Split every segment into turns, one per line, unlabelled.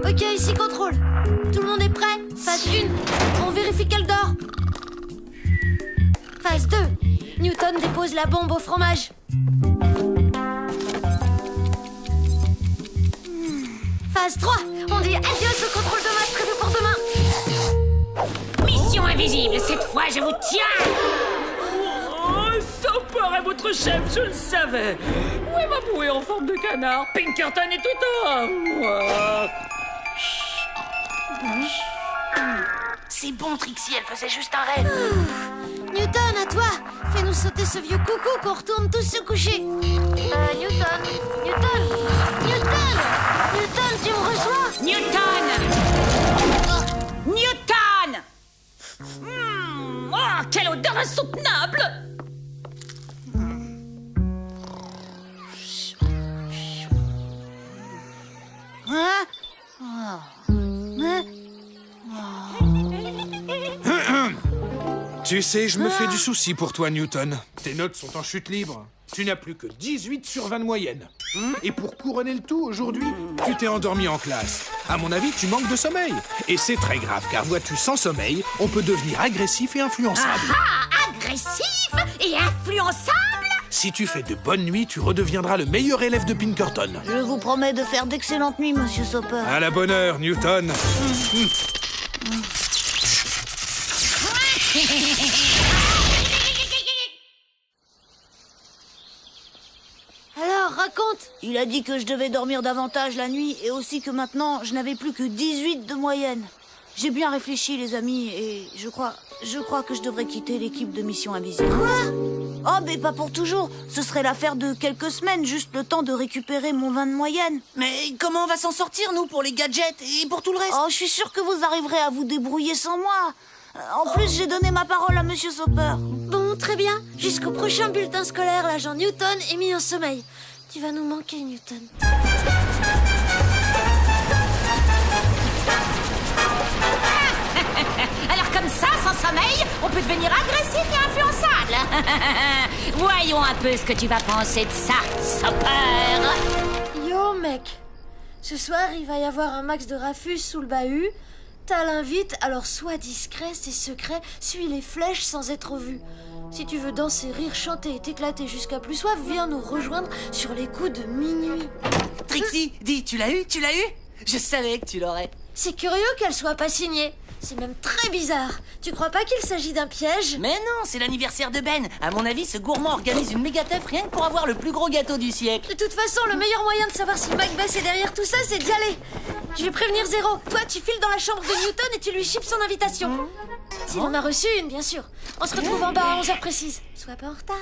Ok, ici contrôle. Tout le monde est prêt? Phase 1, on vérifie qu'elle dort. Phase 2, Newton dépose la bombe au fromage. Phase 3, on dit adios au contrôle de masse prévu pour demain.
Mission invisible, cette fois je vous tiens.
Oh, Soper est votre chef, je le savais. Où est ma bouée en forme de canard? Pinkerton est tout à moi.
C'est bon, Trixie, elle faisait juste un rêve.
Newton, à toi. Fais-nous sauter ce vieux coucou qu'on retourne tous se coucher. Newton, tu me reçois?
Newton! Newton! Oh, quelle odeur insoutenable!
Tu sais, je me fais du souci pour toi, Newton. Tes notes sont en chute libre. Tu n'as plus que 18 sur 20 de moyenne. Et pour couronner le tout, aujourd'hui, tu t'es endormi en classe. À mon avis, tu manques de sommeil. Et c'est très grave, car vois-tu, sans sommeil, on peut devenir agressif et influençable.
Ah, agressif et influençable?
Si tu fais de bonnes nuits, tu redeviendras le meilleur élève de Pinkerton.
Je vous promets de faire d'excellentes nuits, monsieur Soper.
À la bonne heure, Newton.
Alors, raconte. Il a dit que je devais dormir davantage la nuit et aussi que maintenant, je n'avais plus que 18 de moyenne. J'ai bien réfléchi, les amis, et je crois que je devrais quitter l'équipe de Mission Invisible. Quoi? Oh, mais pas pour toujours. Ce serait l'affaire de quelques semaines, juste le temps de récupérer mon 20 de moyenne.
Mais comment on va s'en sortir, nous, pour les gadgets et pour tout le reste?
Oh, je suis sûre que vous arriverez à vous débrouiller sans moi. En plus, j'ai donné ma parole à Monsieur Soper. Bon, très bien. Jusqu'au prochain bulletin scolaire, l'agent Newton est mis en sommeil. Tu vas nous manquer, Newton.
Alors comme ça, sans sommeil, on peut devenir agressif et influençable. Voyons un peu ce que tu vas penser de ça, Soper.
Yo, mec. Ce soir, il va y avoir un max de Rafus sous le bahut. T'as l'invite, alors sois discret, c'est secret, suis les flèches sans être vu. Si tu veux danser, rire, chanter et t'éclater jusqu'à plus soif, viens nous rejoindre sur les coups de minuit.
Trixie, dis, tu l'as eu? Je savais que tu l'aurais.
C'est curieux qu'elle soit pas signée. C'est même très bizarre. Tu crois pas qu'il s'agit d'un piège?
Mais non, c'est l'anniversaire de Ben. À mon avis, ce gourmand organise une méga teuf rien que pour avoir le plus gros gâteau du siècle.
De toute façon, le meilleur moyen de savoir si Macbeth est derrière tout ça, c'est d'y aller. Je vais prévenir Zéro. Toi, tu files dans la chambre de Newton et tu lui chippes son invitation. S'il en a reçu une, bien sûr. On se retrouve en bas à 11h précises. Sois pas en retard.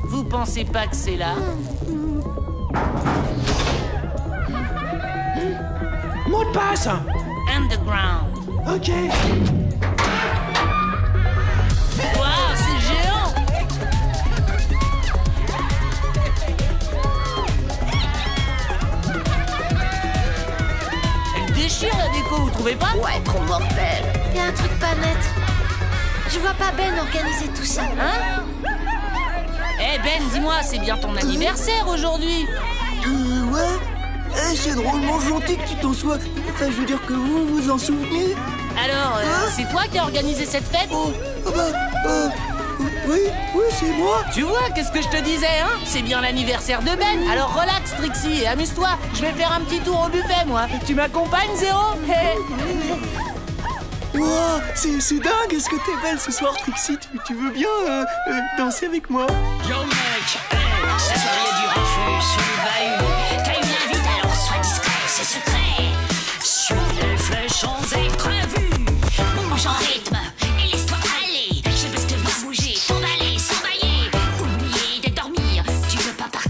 Vous pensez pas que c'est là?
Mot de passe.
Underground.
Ok.
Waouh, c'est géant! Elle déchire la déco, vous trouvez pas?
Ouais, trop mortel.
Il y a un truc pas net. Je vois pas Ben organiser tout ça.
Hein? Eh Ben, dis-moi, c'est bien ton anniversaire aujourd'hui?
Ouais. C'est drôlement gentil que tu t'en sois. Enfin, je veux dire que vous vous en souveniez.
Alors, c'est toi qui as organisé cette fête?
Oui, c'est moi.
Tu vois, qu'est-ce que je te disais, hein? C'est bien l'anniversaire de Ben. Alors relax, Trixie, et amuse-toi. Je vais faire un petit tour au buffet, moi. Tu m'accompagnes, Zéro?
Wow, c'est dingue. Est-ce que t'es belle ce soir, Trixie? Tu veux bien danser avec moi?
Yo mec, hey, ce soir y'a du Rafus sur le bahut. T'as une invite, alors sois discret, c'est secret. Sur les flèches, on est prévu. Bouge en rythme et laisse-toi aller. Je veux te voir bouger, t'emballer, s'embailler. Oublier de dormir, tu veux pas partir.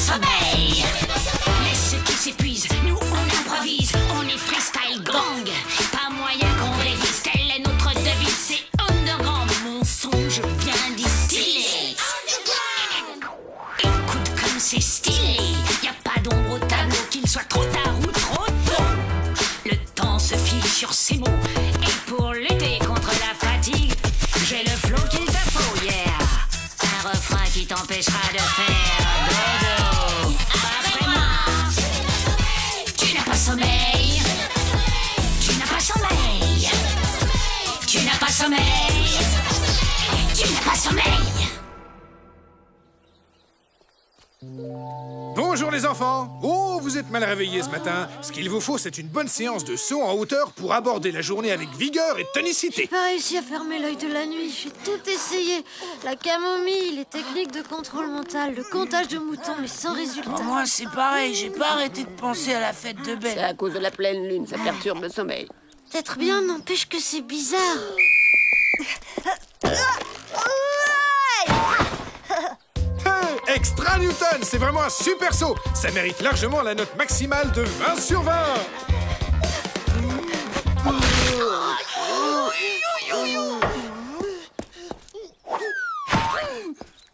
sommeil. Mais ceux qui s'épuisent, nous on improvise, on est freestyle gang. Pas moyen qu'on révise, telle est notre devise, c'est underground. Mon son, je viens distiller. Écoute comme c'est stylé, y a pas d'ombre au tableau, qu'il soit trop tard ou trop tôt. Le temps se file sur ces mots, et pour lutter contre la fatigue, j'ai le flow qu'il te faut, yeah. Un refrain qui t'empêchera de faire dodo. Après moi, tu n'as pas sommeil. Tu n'as pas sommeil. Tu n'as pas sommeil. Tu n'as pas sommeil.
Bonjour les enfants. Oh, vous êtes mal réveillés ce matin. Ce qu'il vous faut, c'est une bonne séance de saut en hauteur pour aborder la journée avec vigueur et tonicité.
J'ai pas réussi à fermer l'œil de la nuit, j'ai tout essayé. La camomille, les techniques de contrôle mental, le comptage de moutons, mais sans résultat.
Oh, moi, c'est pareil, j'ai pas arrêté de penser à la fête de
C'est
Ben.
à cause de la pleine lune, ça perturbe le sommeil.
Peut-être bien, n'empêche que c'est bizarre.
Hey, extra Newton, c'est vraiment un super saut. Ça mérite largement la note maximale de 20 sur 20.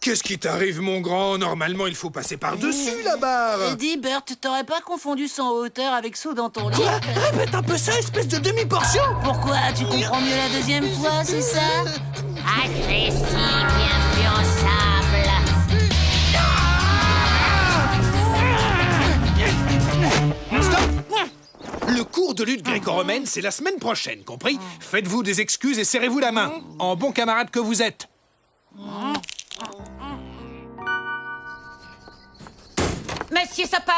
Qu'est-ce qui t'arrive, mon grand? Normalement, il faut passer par-dessus la barre.
Eddie, Bert, t'aurais pas confondu saut en hauteur avec saut dans ton lit?
Répète un peu ça, espèce de demi-portion.
Pourquoi? Tu comprends mieux la deuxième fois, c'est ça?
Agressif et influençable.
Stop! Le cours de lutte gréco-romaine, c'est la semaine prochaine, compris? Faites-vous des excuses et serrez-vous la main, en bon camarade que vous êtes.
Monsieur Sopper,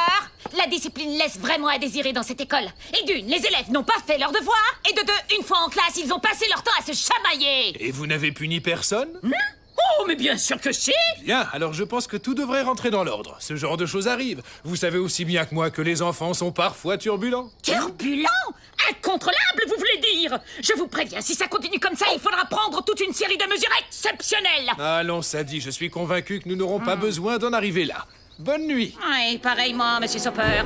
la discipline laisse vraiment à désirer dans cette école. Et d'une, les élèves n'ont pas fait leurs devoirs. Et de deux, une fois en classe, ils ont passé leur temps à se chamailler.
Et vous n'avez puni personne?
Oh, mais bien sûr que si.
Bien, alors je pense que tout devrait rentrer dans l'ordre. Ce genre de choses arrive. Vous savez aussi bien que moi que les enfants sont parfois turbulents.
Turbulent? Incontrôlable, vous voulez dire? Je vous préviens, si ça continue comme ça, il faudra prendre toute une série de mesures exceptionnelles.
Allons, Sadie, je suis convaincu que nous n'aurons pas besoin d'en arriver là. Bonne nuit.
Oui, pareillement, monsieur Sopper.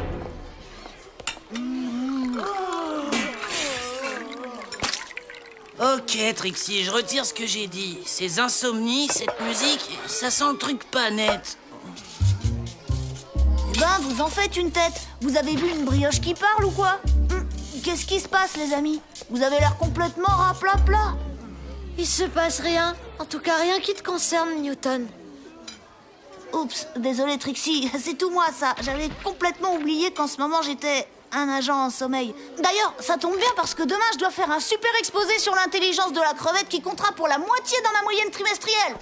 Ok, Trixie, je retire ce que j'ai dit. Ces insomnies, cette musique, ça sent le truc pas net.
Eh ben, vous en faites une tête. Vous avez vu une brioche qui parle ou quoi? Qu'est-ce qui se passe, les amis? Vous avez l'air complètement raplapla.
Il se passe rien, en tout cas rien qui te concerne, Newton.
Oups, désolé Trixie, c'est tout moi ça. J'avais complètement oublié qu'en ce moment j'étais un agent en sommeil. D'ailleurs, ça tombe bien parce que demain je dois faire un super exposé sur l'intelligence de la crevette qui comptera pour la moitié dans ma moyenne trimestrielle.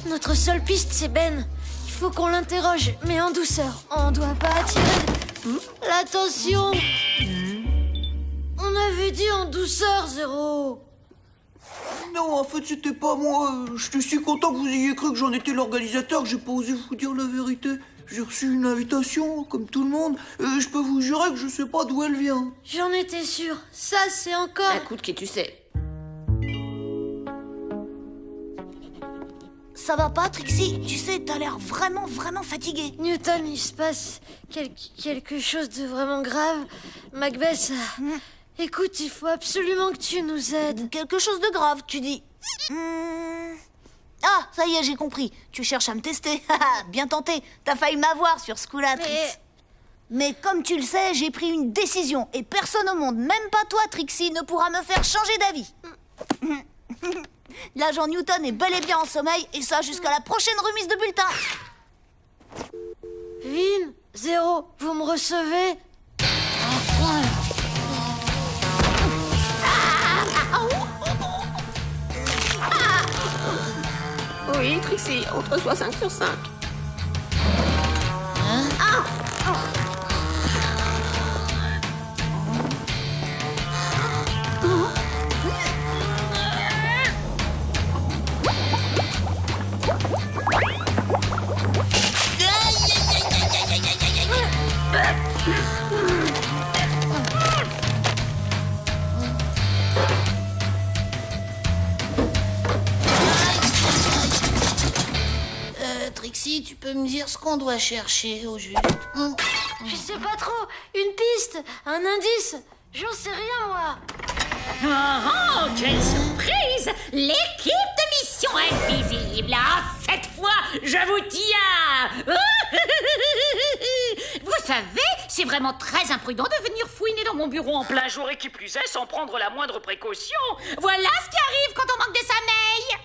Notre seule piste, c'est Ben. Il faut qu'on l'interroge, mais en douceur. On doit pas attirer l'attention. On avait dit en douceur, Zéro.
Non, en fait, c'était pas moi. Je suis content que vous ayez cru que j'en étais l'organisateur, que j'ai pas osé vous dire la vérité. J'ai reçu une invitation, comme tout le monde, et je peux vous jurer que je sais pas d'où elle vient.
J'en étais sûre. Ça, c'est encore...
Écoute, qui tu sais.
Ça va pas Trixie? Tu sais, t'as l'air vraiment fatiguée.
Newton, il se passe quelque chose de vraiment grave. Macbeth, écoute, il faut absolument que tu nous aides.
Quelque chose de grave, tu dis. Ah, ça y est, j'ai compris. Tu cherches à me tester. Bien tenté. T'as failli m'avoir sur ce coup-là, Trix. Mais comme tu le sais, j'ai pris une décision. Et personne au monde, même pas toi, Trixie, ne pourra me faire changer d'avis. L'agent Newton est bel et bien en sommeil, et ça jusqu'à la prochaine remise de bulletin.
Vin, Zéro, vous me recevez?
Oui, Trixie, entre soi 5 sur 5.
Trixie, tu peux me dire ce qu'on doit chercher au juste?
Je sais pas trop. Une piste, un indice. J'en sais rien, moi.
Oh, quelle surprise! L'équipe de Mission Invisible! Ah, cette fois, je vous tiens! Vous savez, c'est vraiment très imprudent de venir fouiner dans mon bureau en plein jour et qui plus est sans prendre la moindre précaution. Voilà ce qui arrive quand on manque de sommeil!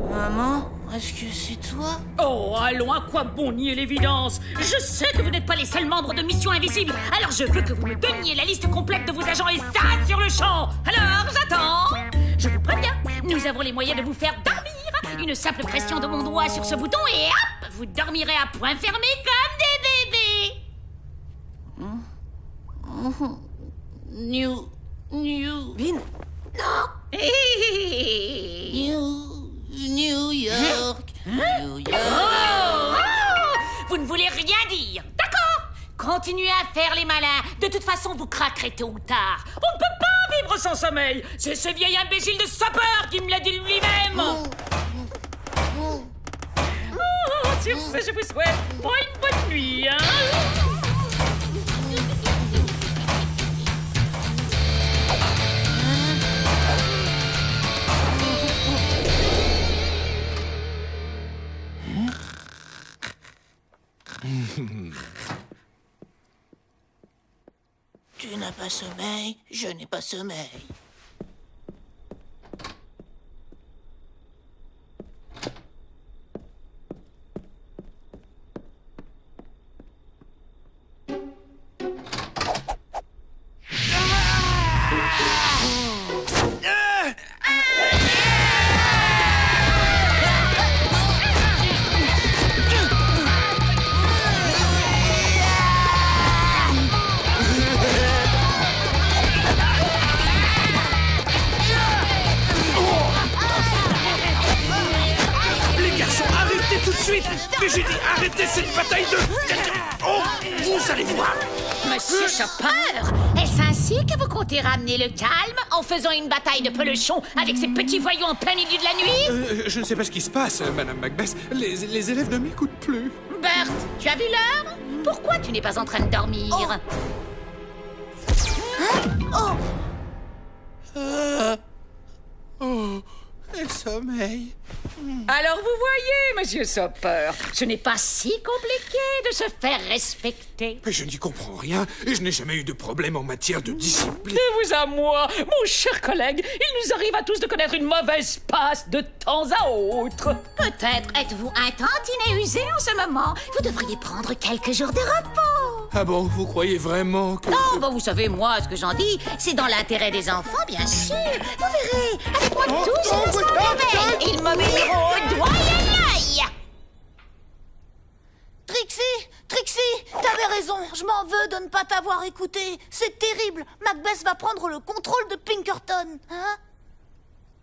Maman, est-ce que c'est toi?
Oh, allons, à quoi bon nier l'évidence?
Je sais que vous n'êtes pas les seuls membres de Mission Invisible, alors je veux que vous me donniez la liste complète de vos agents et ça sur le champ. Alors, j'attends. Je vous préviens, nous avons les moyens de vous faire dormir. Une simple pression de mon doigt sur ce bouton et hop, vous dormirez à point fermé comme des bébés.
Vin? New York. New York.
Oh, vous ne voulez rien dire, d'accord? Continuez à faire les malins. De toute façon, vous craquerez tôt ou tard.
On ne peut pas vivre sans sommeil. C'est ce vieil imbécile de sapeur qui me l'a dit lui-même. Oh, sur ce, je vous souhaite pas une bonne nuit, hein.
Tu n'as pas sommeil, je n'ai pas sommeil.
Mais j'ai dit arrêtez cette bataille de... Oh, vous allez voir.
Monsieur Chopper, est-ce ainsi que vous comptez ramener le calme en faisant une bataille de pelochon avec ces petits voyous en plein milieu de la nuit?
Je ne sais pas ce qui se passe, Madame Macbeth. Les élèves ne m'écoutent plus.
Bert, tu as vu l'heure? Pourquoi tu n'es pas en train de dormir?
Le sommeil.
Alors vous voyez, monsieur Sopper,
Ce n'est pas si compliqué de se faire respecter.
Mais je n'y comprends rien et je n'ai jamais eu de problème en matière de discipline.
de vous à moi, mon cher collègue, il nous arrive à tous de connaître une mauvaise passe de temps à autre.
Peut-être êtes-vous un tantinet usé en ce moment. Vous devriez prendre quelques jours de repos.
Ah bon, vous croyez vraiment que...
Oh, bah vous savez, moi, ce que j'en dis, c'est dans l'intérêt des enfants, bien sûr. Vous verrez, avec moi tous, ils ne seront réveillés. Ils m'obéiront au doigt et à l'œil.
Trixie, t'avais raison. Je m'en veux de ne pas t'avoir écouté. C'est terrible. Macbeth va prendre le contrôle de Pinkerton. Hein?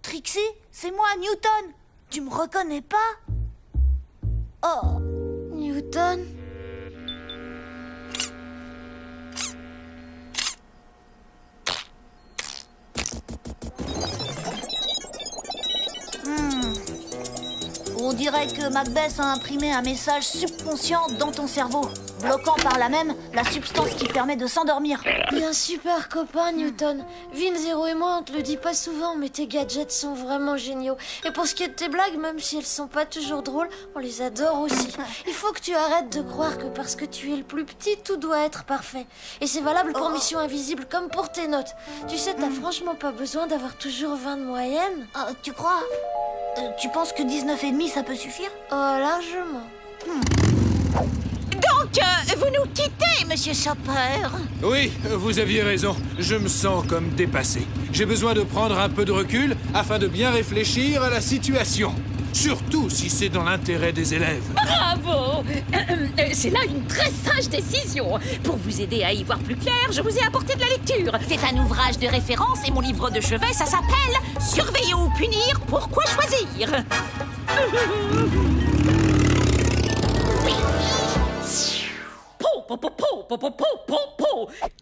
Trixie, c'est moi, Newton. Tu me reconnais pas? Oh.
Newton?
On dirait que Macbeth a imprimé un message subconscient dans ton cerveau, bloquant par là même la substance qui permet de s'endormir.
Il a un super copain, Newton. Vin, Zero et moi, on te le dit pas souvent, mais tes gadgets sont vraiment géniaux. Et pour ce qui est de tes blagues, même si elles sont pas toujours drôles, on les adore aussi. Il faut que tu arrêtes de croire que parce que tu es le plus petit, tout doit être parfait. Et c'est valable pour Mission Invisible comme pour tes notes. Tu sais, t'as franchement pas besoin d'avoir toujours 20 de moyenne.
Tu crois? Tu penses que 19,5 ça peut suffire?
Oh, largement.
Donc, vous nous quittez, monsieur Chopper.
Oui, vous aviez raison. Je me sens comme dépassé. J'ai besoin de prendre un peu de recul afin de bien réfléchir à la situation. Surtout si c'est dans l'intérêt des élèves.
Bravo. C'est là une très sage décision. Pour vous aider à y voir plus clair, je vous ai apporté de la lecture. C'est un ouvrage de référence et mon livre de chevet, ça s'appelle « Surveiller ou punir, pourquoi choisir ?»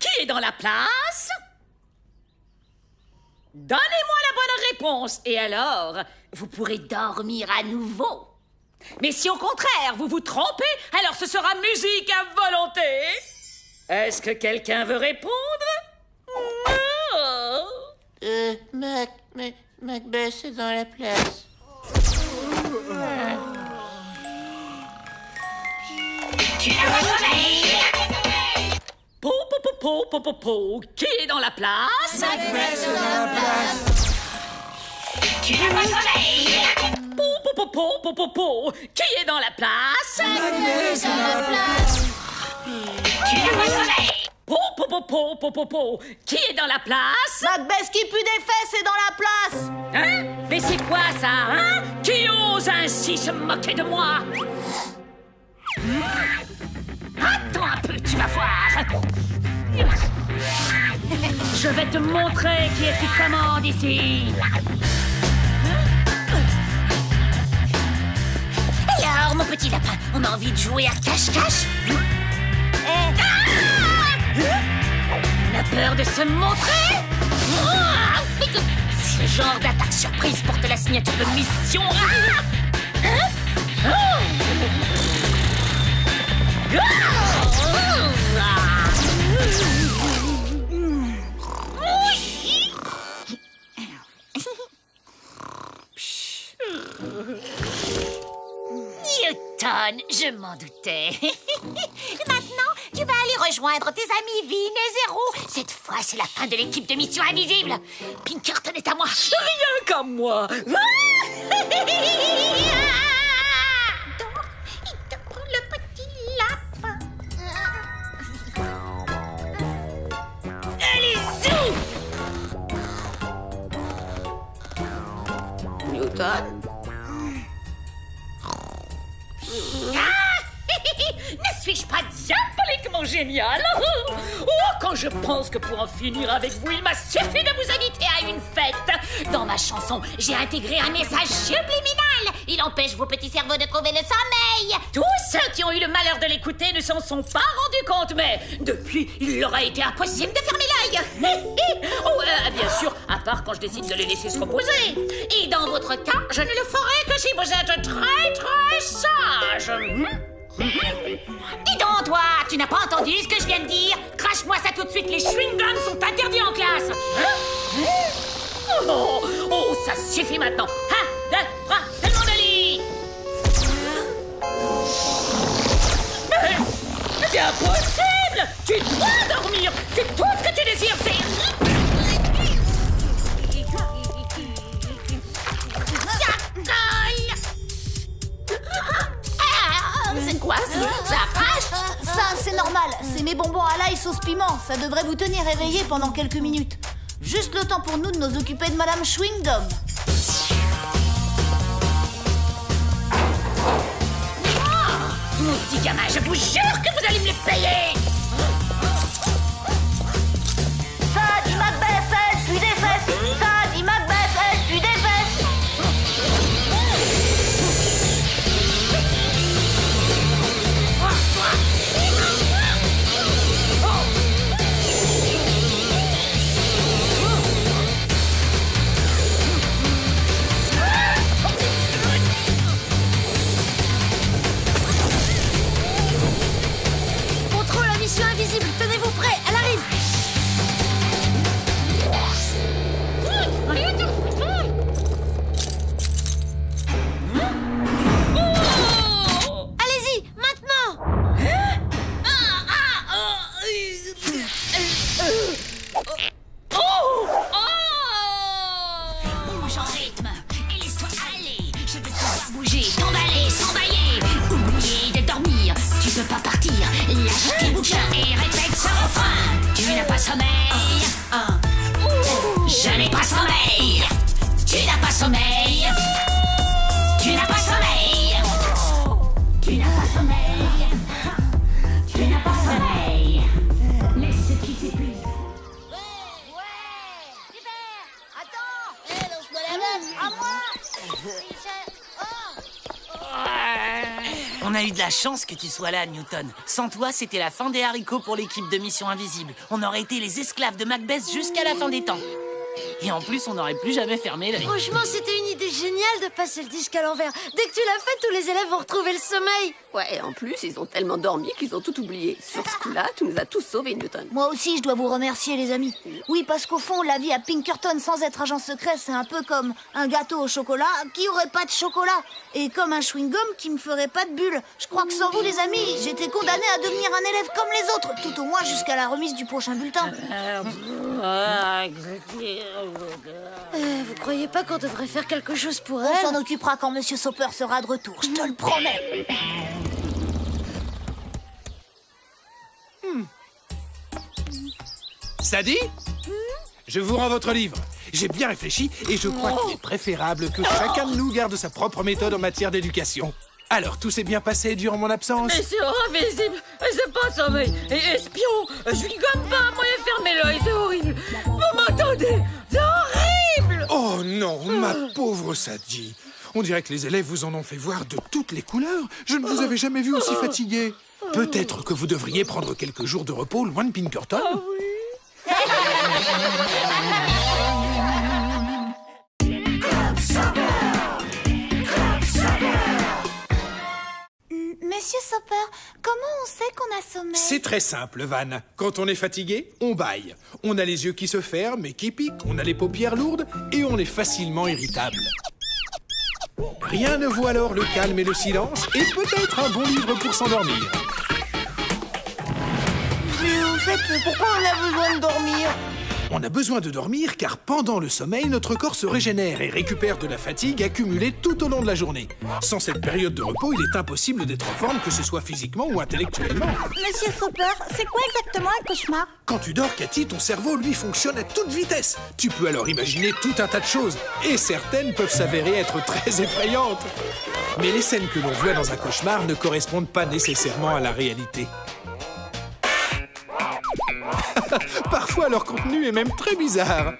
Qui est dans la place? Donnez-moi la bonne réponse et alors, vous pourrez dormir à nouveau. Mais si au contraire vous vous trompez, alors ce sera musique à volonté. Est-ce que quelqu'un veut répondre?
Macbeth est dans la place.
Po, po, po, po, po, po, po. Qui est dans la place?
Macbeth est dans la place.
Po, po, po, po, po, po, po. Qui est dans la place?
Macbeth est dans la place.
Po, po, po, po, po, po, po. Qui est dans la place?
Macbeth qui pue des fesses est dans la place.
Hein? Mais c'est quoi ça, hein? Qui ose ainsi se moquer de moi? Attends un peu, tu vas voir. Je vais te montrer qui est qui commande ici.
Alors, mon petit lapin, on a envie de jouer à cache-cache?
On a peur de se montrer?
Ce genre d'attaque surprise porte la signature de mission. Newton, je m'en doutais. Maintenant, tu vas aller rejoindre tes amis Vin et Zéro. Cette fois, c'est la fin de l'équipe de Mission Invisible. Pinkerton est à moi.
Rien qu'à moi.
Le petit lapin. Allez, zou!
Newton?
Ne suis-je pas diaboliquement génial? Oh, quand je pense que pour en finir avec vous, il m'a suffi de vous inviter à une fête.
Dans ma chanson, j'ai intégré un message subliminal. Il empêche vos petits cerveaux de trouver le sommeil.
Tous ceux qui ont eu le malheur de l'écouter ne s'en sont pas rendus compte, mais depuis, il leur a été impossible de fermer l'œil. Bien sûr, à part quand je décide de les laisser se reposer. Et dans votre cas, je ne le ferai que si vous êtes très très sage.
Dis donc, toi, tu n'as pas entendu ce que je viens de dire?
Crache-moi ça tout de suite, les chewing-gums sont interdits en classe. Oh, ça suffit maintenant. 1, 2, 3, tout le monde au lit. Mais c'est impossible. Tu dois dormir. C'est tout ce que tu désires, c'est...
C'est quoi ça crache?
Ça, c'est normal. C'est mes bonbons à l'ail sauce piment. Ça devrait vous tenir éveillé pendant quelques minutes. Juste le temps pour nous de nous occuper de Madame Chewing-Gum.
Mon petit gamin, je vous jure que vous allez me les payer.
Ça dit Macbeth, elle pue des fesses. Ça dit Macbeth, elle pue des fesses.
Contrôle à mission invisible, tenez-vous prêts, elle arrive. Allez-y, maintenant.
Bouge en rythme et laisse-toi aller. Je veux te voir bouger, t'emballer, s'embailler. Oublier de dormir, tu peux pas partir. Lâche tes bouquins et répète ce refrain. Tu n'as pas sommeil. Je n'ai pas sommeil. Tu n'as pas sommeil. Tu n'as pas sommeil. Tu n'as pas sommeil. Tu n'as pas sommeil. Laisse ce qui s'épuise.
On a eu de la chance que tu sois là, Newton. Sans toi, c'était la fin des haricots pour l'équipe de Mission Invisible. On aurait été les esclaves de Macbeth jusqu'à la fin des temps. Et en plus, on n'aurait plus jamais fermé l'œil.
Franchement, c'était une idée géniale de passer le disque à l'envers. Dès que tu l'as fait, tous les élèves vont retrouver le sommeil.
Ouais, en plus, ils ont tellement dormi qu'ils ont tout oublié. Sur ce coup-là, tu nous as tous sauvés, Newton.
Moi aussi, je dois vous remercier, les amis. Oui, parce qu'au fond, la vie à Pinkerton sans être agent secret, c'est un peu comme un gâteau au chocolat qui aurait pas de chocolat. Et comme un chewing-gum qui me ferait pas de bulles. Je crois que sans vous, les amis, j'étais condamné à devenir un élève comme les autres, tout au moins jusqu'à la remise du prochain bulletin.
Vous croyez pas qu'on devrait faire quelque chose pour
On
elle?
s'en occupera quand Monsieur Soper sera de retour, je te le promets.
Sadie, je vous rends votre livre. J'ai bien réfléchi et je crois qu'il est préférable que chacun de nous garde sa propre méthode en matière d'éducation. Alors, tout s'est bien passé durant mon absence?
Mais c'est invisible, c'est pas sommeil, et espion, je suis comme pas un moyen de fermer l'œil, c'est horrible. Vous m'entendez? C'est horrible.
Oh non, ma pauvre Sadie. On dirait que les élèves vous en ont fait voir de toutes les couleurs. Je ne vous avais jamais vu aussi fatigué. Peut-être que vous devriez prendre quelques jours de repos loin de Pinkerton.
Monsieur Soper, comment on sait qu'on a sommeil?
C'est très simple, Van. Quand on est fatigué, on bâille. On a les yeux qui se ferment et qui piquent, on a les paupières lourdes et on est facilement irritable. Rien ne vaut alors le calme et le silence et peut-être un bon livre pour s'endormir.
Mais en fait, pourquoi on a besoin de dormir?
On a besoin de dormir car pendant le sommeil, notre corps se régénère et récupère de la fatigue accumulée tout au long de la journée. Sans cette période de repos, il est impossible d'être en forme, que ce soit physiquement ou intellectuellement.
Monsieur Soper, c'est quoi exactement un cauchemar?
Quand tu dors, Cathy, ton cerveau, lui, fonctionne à toute vitesse. Tu peux alors imaginer tout un tas de choses, et certaines peuvent s'avérer être très effrayantes. Mais les scènes que l'on voit dans un cauchemar ne correspondent pas nécessairement à la réalité. Parfois, leur contenu est même très bizarre.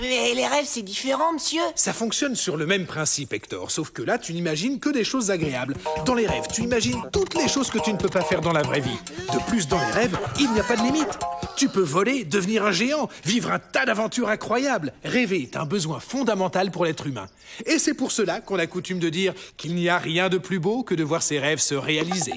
Mais les rêves, c'est différent, monsieur.
Ça fonctionne sur le même principe, Hector, sauf que là, tu n'imagines que des choses agréables. Dans les rêves, tu imagines toutes les choses que tu ne peux pas faire dans la vraie vie. De plus, dans les rêves, il n'y a pas de limite. Tu peux voler, devenir un géant, vivre un tas d'aventures incroyables. Rêver est un besoin fondamental pour l'être humain. Et c'est pour cela qu'on a coutume de dire qu'il n'y a rien de plus beau que de voir ses rêves se réaliser.